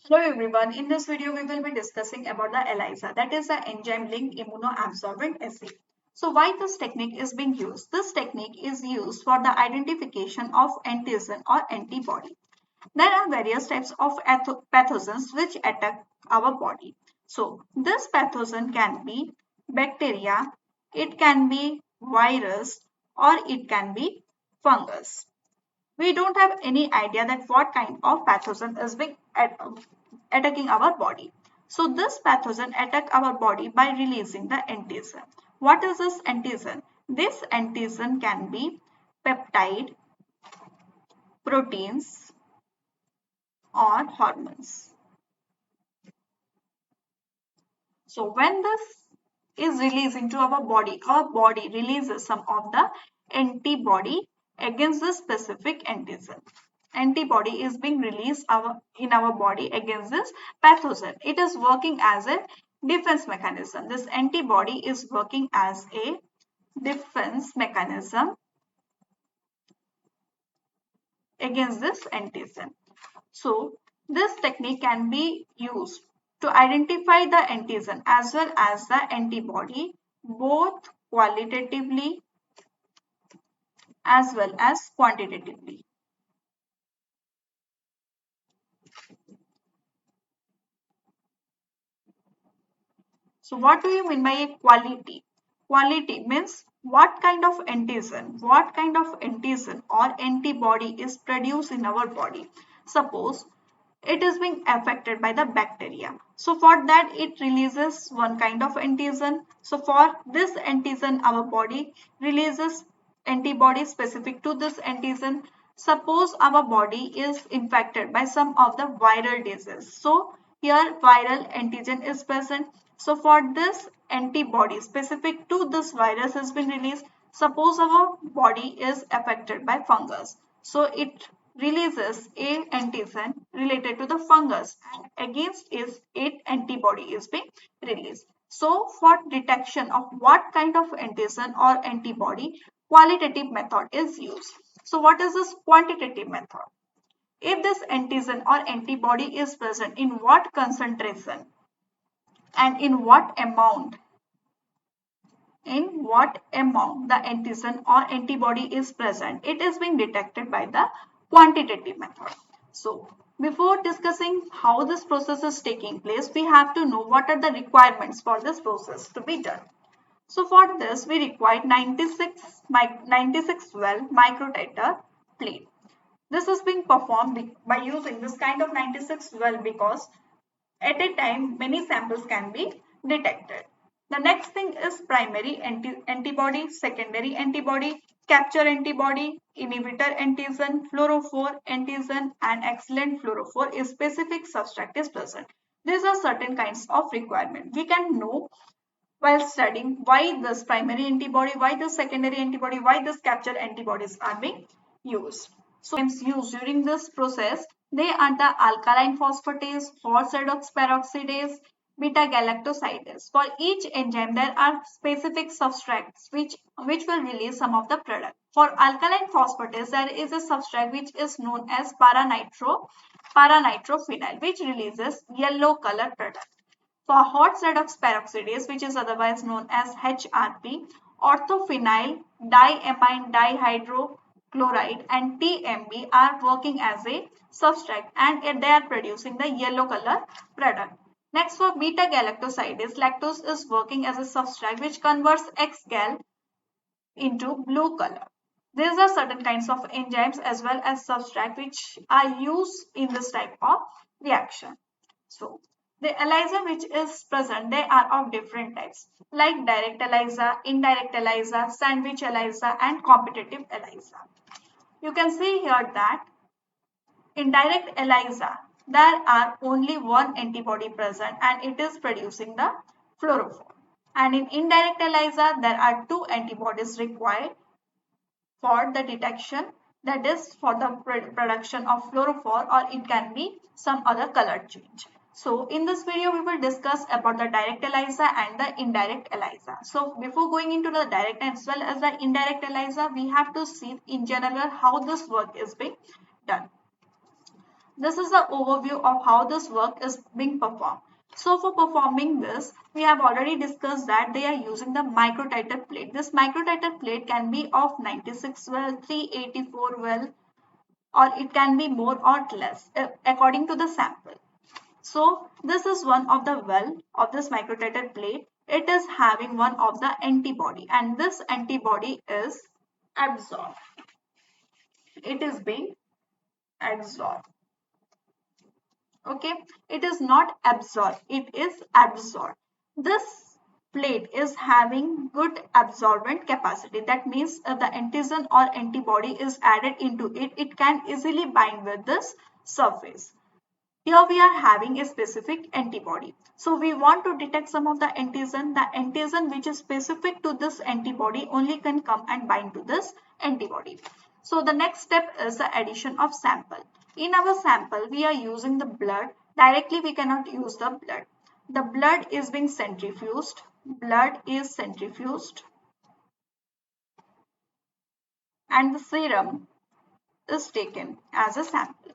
Hello everyone, in this video we will be discussing about the ELISA, that is the enzyme linked immunoabsorbent assay. So why this technique is being used? This technique is used for the identification of antigen or antibody. There are various types of pathogens which attack our body. So this pathogen can be bacteria, it can be virus, or it can be fungus. We don't have any idea that what kind of pathogen is being attacking our body. So this pathogen attack our body by releasing the antigen. What is this antigen? This antigen can be peptide, proteins, or hormones. So when this is released into our body releases some of the antibody against the specific antigen. Antibody is being released in our body against this pathogen. It is working as a defense mechanism. This antibody is working as a defense mechanism against this antigen. So this technique can be used to identify the antigen as well as the antibody both qualitatively as well as quantitatively. So what do you mean by a quality? Quality means what kind of antigen or antibody is produced in our body. Suppose it is being affected by the bacteria. So for that it releases one kind of antigen. So for this antigen our body releases antibody specific to this antigen. Suppose our body is infected by some of the viral disease. So here viral antigen is present. So for this antibody specific to this virus has been released. Suppose our body is affected by fungus. So it releases a antigen related to the fungus and against it antibody is being released. So for detection of what kind of antigen or antibody, qualitative method is used. So what is this quantitative method? If this antigen or antibody is present in what concentration and in what amount the antigen or antibody is present, it is being detected by the quantitative method. So before discussing how this process is taking place, we have to know what are the requirements for this process to be done. So for this we require 96 well microtiter plate. This is being performed by using this kind of 96 well because at a time, many samples can be detected. The next thing is primary antibody, secondary antibody, capture antibody, inhibitor antigen, fluorophore antigen, and excellent fluorophore is specific substract is present. These are certain kinds of requirement. We can know while studying why this primary antibody, why this secondary antibody, why this capture antibodies are being used. So enzymes used during this process, they are the alkaline phosphatase, hot redox peroxidase, beta galactosidase. For each enzyme, there are specific substrates which will release some of the product. For alkaline phosphatase, there is a substrate which is known as paranitrophenol, which releases yellow color product. For hot redox peroxidase, which is otherwise known as HRP, orthophenyl diamine dihydrochloride and TMB are working as a substrate and they are producing the yellow color product. Next, for beta galactosidase, lactose is working as a substrate which converts X-gal into blue color. These are certain kinds of enzymes as well as substrate which are used in this type of reaction. So the ELISA which is present, they are of different types like direct ELISA, indirect ELISA, sandwich ELISA and competitive ELISA. You can see here that in direct ELISA, there are only one antibody present and it is producing the fluorophore. And in indirect ELISA, there are two antibodies required for the detection, that is for the production of fluorophore, or it can be some other color change. So in this video we will discuss about the direct ELISA and the indirect ELISA. So before going into the direct as well as the indirect ELISA, we have to see in general how this work is being done. This is the overview of how this work is being performed. So for performing this, we have already discussed that they are using the microtiter plate. This microtiter plate can be of 96 well, 384 well, or it can be more or less according to the sample. So this is one of the well of this microtiter plate. It is having one of the antibody, and this antibody is absorbed. It is being absorbed. Okay, it is not absorbed, it is absorbed. This plate is having good absorbent capacity. That means the antigen or antibody is added into it. It can easily bind with this surface. Here we are having a specific antibody. So we want to detect some of the antigen. The antigen which is specific to this antibody only can come and bind to this antibody. So the next step is the addition of sample. In our sample, we are using the blood. Directly we cannot use the blood. The blood is being centrifuged. Blood is centrifuged. And the serum is taken as a sample.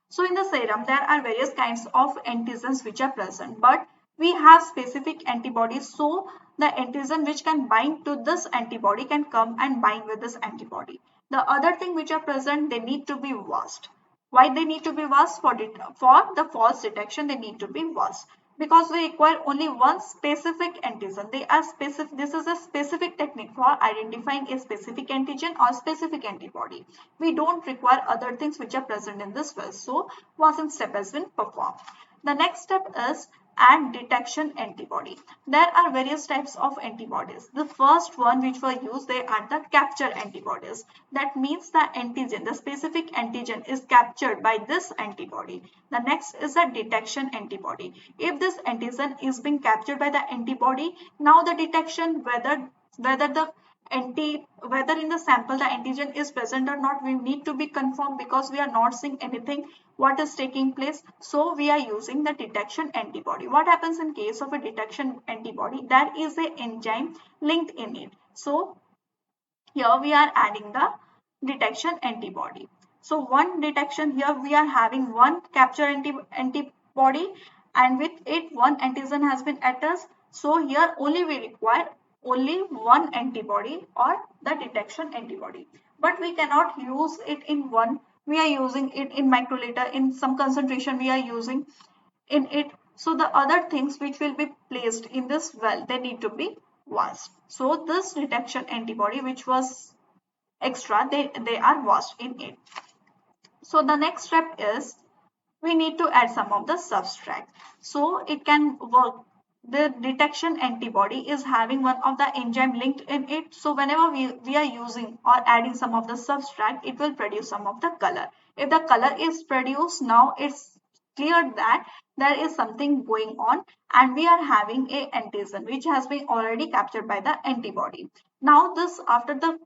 So in the serum, there are various kinds of antigens which are present, but we have specific antibodies. So the antigen which can bind to this antibody can come and bind with this antibody. The other thing which are present, they need to be washed. Why they need to be washed? For the false detection, they need to be washed because we require only one specific antigen. They are specific. This is a specific technique for identifying a specific antigen or specific antibody. We don't require other things which are present in this well. So washing step has been performed. The next step is add detection antibody. There are various types of antibodies. The first one which were used, they are the capture antibodies. That means the antigen, the specific antigen is captured by this antibody. The next is a detection antibody. If this antigen is being captured by the antibody, now the detection whether in the sample the antigen is present or not, we need to be confirmed because we are not seeing anything what is taking place. So we are using the detection antibody. What happens in case of a detection antibody? There is an enzyme linked in it. So here we are adding the detection antibody. So one detection, here we are having one capture antibody, and with it one antigen has been attached. So here only we require only one antibody or the detection antibody. But we cannot use it in one. We are using it in microliter. In some concentration we are using in it. So the other things which will be placed in this well, they need to be washed. So this detection antibody which was extra, they are washed in it. So the next step is we need to add some of the substract. So it can work. The detection antibody is having one of the enzyme linked in it. So whenever we are using or adding some of the substract, it will produce some of the color. If the color is produced, now it's clear that there is something going on and we are having a antigen which has been already captured by the antibody. Now this, after the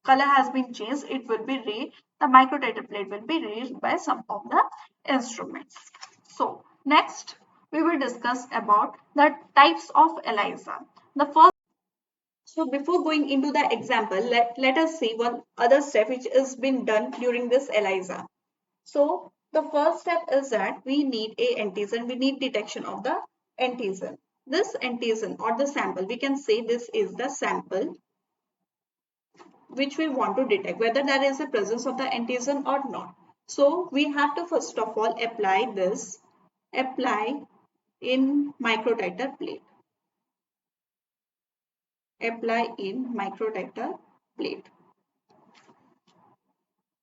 color has been changed, it will be read, the microtiter plate will be read by some of the instruments. So next we will discuss about the types of ELISA. The first, so before going into the example, let us see one other step which has been done during this ELISA. So the first step is that we need a antigen, we need detection of the antigen. This antigen or the sample, we can say this is the sample which we want to detect whether there is a presence of the antigen or not. So we have to first of all apply in microtiter plate, apply in microtiter plate.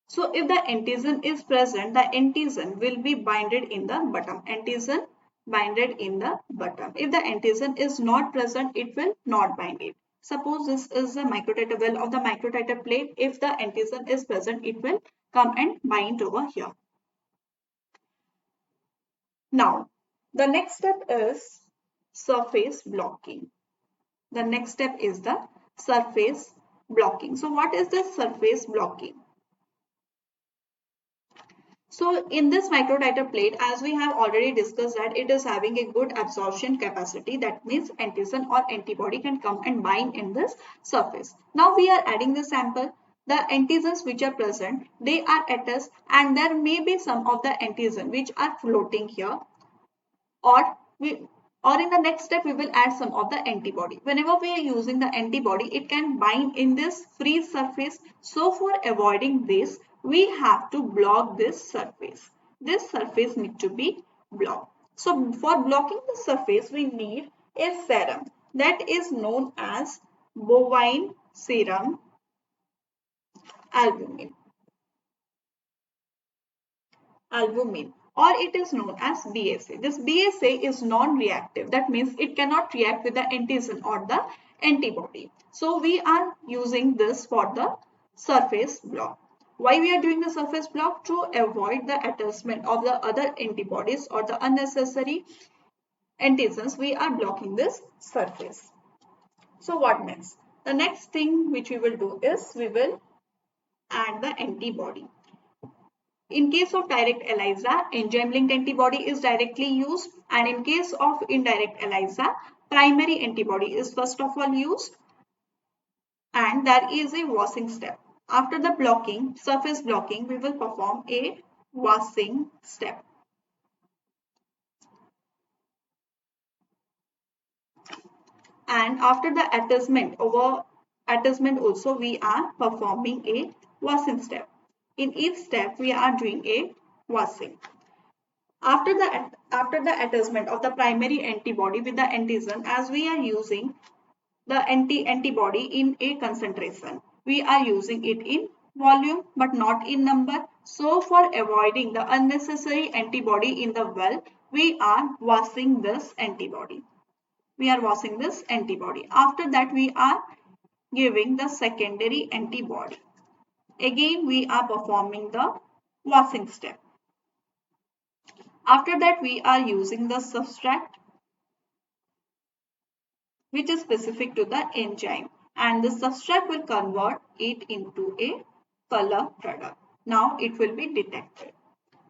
So if the antigen is present, the antigen will be binded in the bottom, antigen binded in the bottom. If the antigen is not present, it will not bind it. Suppose this is the microtiter well of the microtiter plate. If the antigen is present, it will come and bind over here. Now, the next step is surface blocking. The next step is the surface blocking. So what is the surface blocking? So in this microtiter plate, as we have already discussed that it is having a good absorption capacity. That means antigen or antibody can come and bind in this surface. Now we are adding the sample. the antigens which are present, they are at us, and there may be some of the antigen which are floating here, or we or in the next step we will add some of the antibody. Whenever we are using the antibody, it can bind in this free surface. So for avoiding this, we have to block this surface. This surface need to be blocked. So for blocking the surface, we need a serum that is known as bovine serum albumin. Albumin, or it is known as BSA. This BSA is non-reactive. That means it cannot react with the antigen or the antibody. So we are using this for the surface block. Why we are doing the surface block? To avoid the attachment of the other antibodies or the unnecessary antigens, we are blocking this surface. So what next? The next thing which we will do is we will add the antibody. In case of direct ELISA, enzyme-linked antibody is directly used, and in case of indirect ELISA, primary antibody is first of all used, and there is a washing step. After the blocking, surface blocking, we will perform a washing step. And after the attachment also, we are performing a washing step. In each step, we are doing a washing. After the attachment of the primary antibody with the antigen, as we are using the antibody in a concentration, we are using it in volume but not in number. So for avoiding the unnecessary antibody in the well, we are washing this antibody. After that, we are giving the secondary antibody. Again, we are performing the washing step. After that, we are using the substrate which is specific to the enzyme, and the substrate will convert it into a color product. Now it will be detected.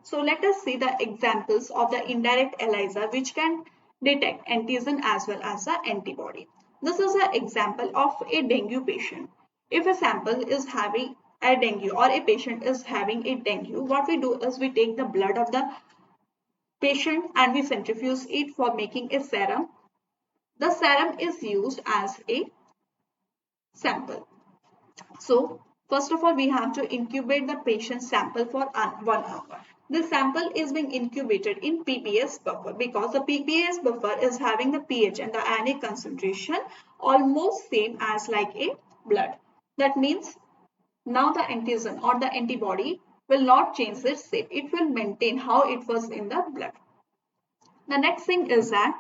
So let us see the examples of the indirect ELISA which can detect antigen as well as the antibody. This is an example of a dengue patient. If a sample is having a dengue or a patient is having a dengue, what we do is we take the blood of the patient and we centrifuge it for making a serum. The serum is used as a sample. So first of all, we have to incubate the patient sample for 1 hour. This sample is being incubated in PBS buffer because the PBS buffer is having the pH and the ionic concentration almost same as like a blood. That means now the antigen or the antibody will not change its shape. It will maintain how it was in the blood. The next thing is that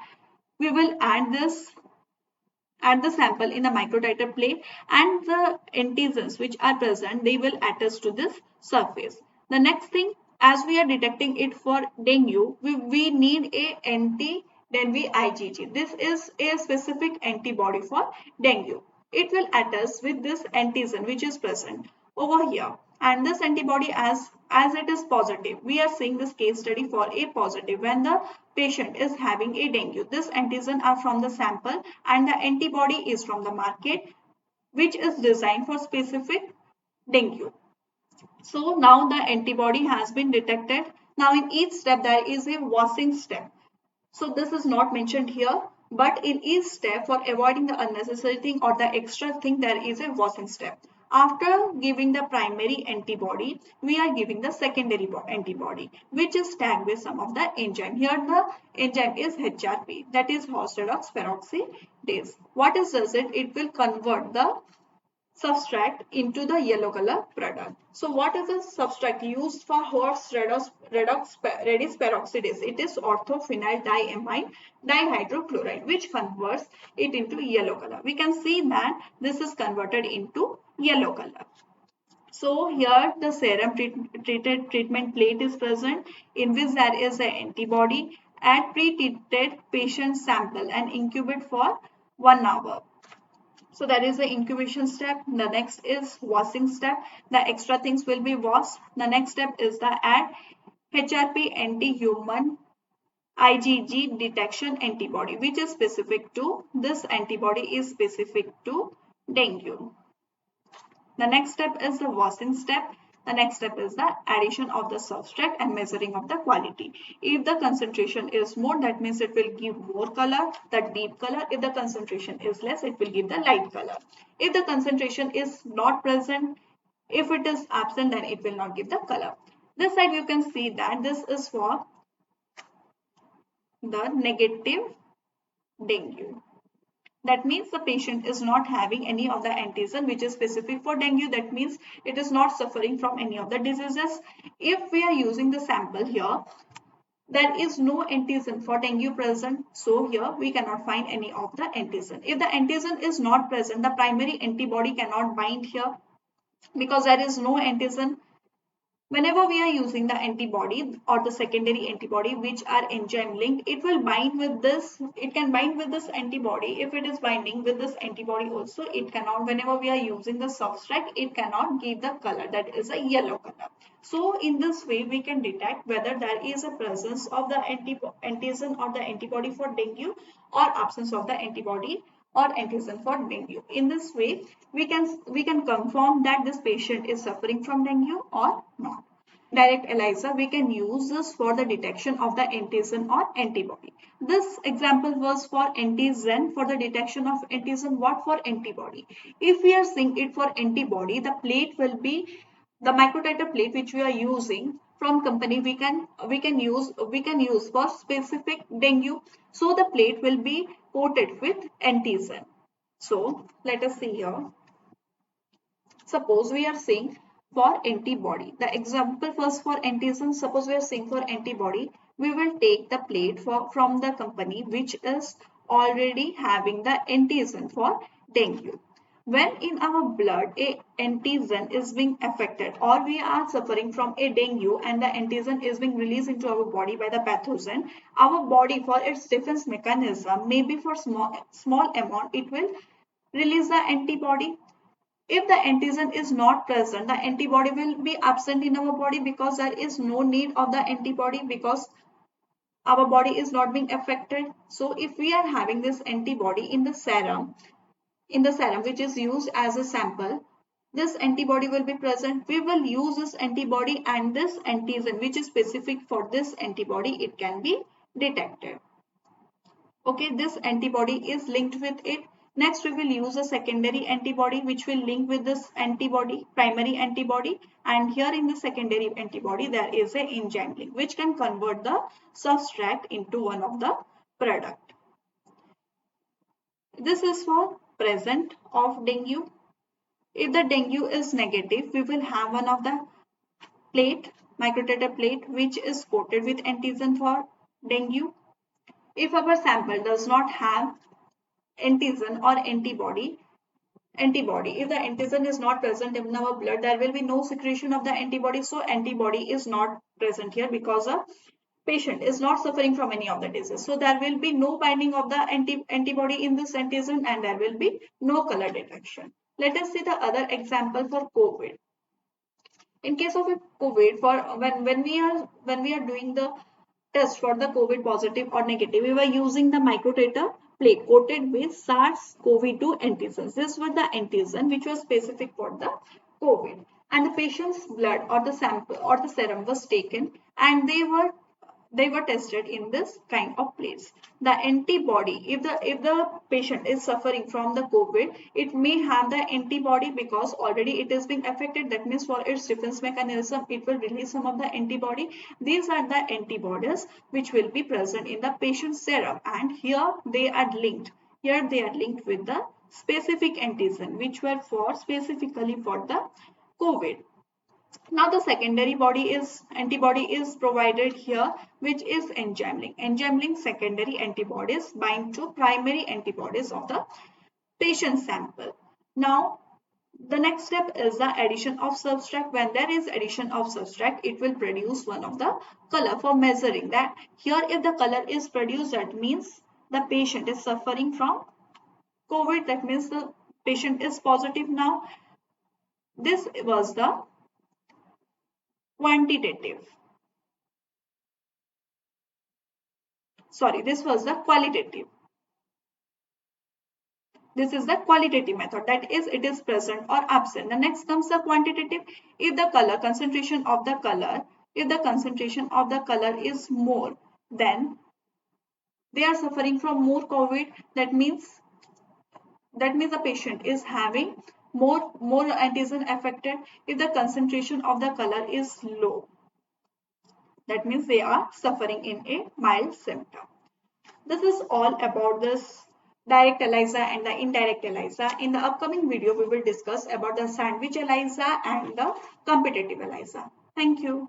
we will add the sample in a microtiter plate, and the antigens which are present, they will attach to this surface. The next thing, as we are detecting it for dengue, we need a anti-dengue IgG. This is a specific antibody for dengue. It will attach with this antigen which is present over here, and this antibody, as it is positive, we are seeing this case study for a positive. When the patient is having a dengue, this antigen are from the sample and the antibody is from the market, which is designed for specific dengue. So now the antibody has been detected. Now in each step there is a washing step. So this is not mentioned here, but in each step, for avoiding the unnecessary thing or the extra thing, there is a washing step. After giving the primary antibody, we are giving the secondary antibody, which is tagged with some of the enzyme. Here the enzyme is HRP, that is horse redox peroxidase. What is does it? It will convert the substrate into the yellow color product. So what is the substrate used for horse redox peroxidase? It is orthophenyl diamine dihydrochloride, which converts it into yellow color. We can see that this is converted into yellow color. So here the serum treatment plate is present in which there is an antibody. Add pre-treated patient sample and incubate for 1 hour. So that is the incubation step. The next is washing step. The extra things will be washed. The next step is the add HRP anti-human IgG detection antibody, which is specific to this antibody is specific to dengue. The next step is the washing step. The next step is the addition of the substract and measuring of the quality. If the concentration is more, that means it will give more color, the deep color. If the concentration is less, it will give the light color. If the concentration is not present, if it is absent, then it will not give the color. This side you can see that this is for the negative dengue. That means the patient is not having any of the antigen which is specific for dengue. That means it is not suffering from any of the diseases. If we are using the sample here, there is no antigen for dengue present. So here we cannot find any of the antigen. If the antigen is not present, the primary antibody cannot bind here because there is no antigen. Whenever we are using the antibody or the secondary antibody which are enzyme linked, it will bind with this, it can bind with this antibody. If it is binding with this antibody also, it cannot, whenever we are using the substrate, it cannot give the color, that is a yellow color. So in this way we can detect whether there is a presence of the antigen or the antibody for dengue or absence of the antibody or antigen for dengue. In this way, we can confirm that this patient is suffering from dengue or not. Direct ELISA, we can use this for the detection of the antigen or antibody. This example was for antigen, for the detection of antigen. What for antibody? If we are seeing it for antibody, the plate will be the microtiter plate which we are using from company. We can use for specific dengue. So the plate will be coated with antigen. So let us see here. Suppose we are saying for antibody. The example first for antigen. Suppose we are saying for antibody, we will take the plate from the company which is already having the antigen for dengue. When in our blood a antigen is being affected or we are suffering from a dengue and the antigen is being released into our body by the pathogen, our body for its defense mechanism, maybe for small amount, it will release the antibody. If the antigen is not present, the antibody will be absent in our body because there is no need of the antibody because our body is not being affected. So if we are having this antibody in the serum which is used as a sample, this antibody will be present. We will use this antibody and this antigen which is specific for this antibody, it can be detected. Okay, this antibody is linked with it. Next, we will use a secondary antibody which will link with this antibody, primary antibody. And here in the secondary antibody, there is a enzyme link which can convert the substrate into one of the product. This is for present of dengue. If the dengue is negative, we will have one of the plate, microtiter plate, which is coated with antigen for dengue. If our sample does not have antigen or antibody, if the antigen is not present in our blood, there will be no secretion of the antibody. So antibody is not present here because a patient is not suffering from any of the disease. So there will be no binding of the antibody in this antigen and there will be no color detection. Let us see the other example for COVID. In case of a COVID, for when we are doing the test for the COVID positive or negative, we were using the microtiter plate coated with SARS-CoV-2 antigens. This was the antigen which was specific for the COVID, and the patient's blood or the sample or the serum was taken, and they were tested in this kind of place. The antibody, if the patient is suffering from the COVID, it may have the antibody because already it is being affected. That means for its defense mechanism, it will release some of the antibody. These are the antibodies which will be present in the patient's serum, and here they are linked. Here they are linked with the specific antigen which were for specifically for the COVID. Now the secondary antibody is provided here, which is enzyme link. Enzyme link secondary antibodies bind to primary antibodies of the patient sample. Now the next step is the addition of substract. When there is addition of substract, it will produce one of the color for measuring that. Here if the color is produced, that means the patient is suffering from COVID. That means the patient is positive now. This was the quantitative. Sorry, this was the qualitative. This is the qualitative method, that is, it is present or absent. The next comes the quantitative. If the concentration of the color is more, then they are suffering from more COVID. That means the patient is having more antigen affected. If the concentration of the color is low, that means they are suffering in a mild symptom. This is all about this direct ELISA and the indirect ELISA. In the upcoming video, we will discuss about the sandwich ELISA and the competitive ELISA. Thank you.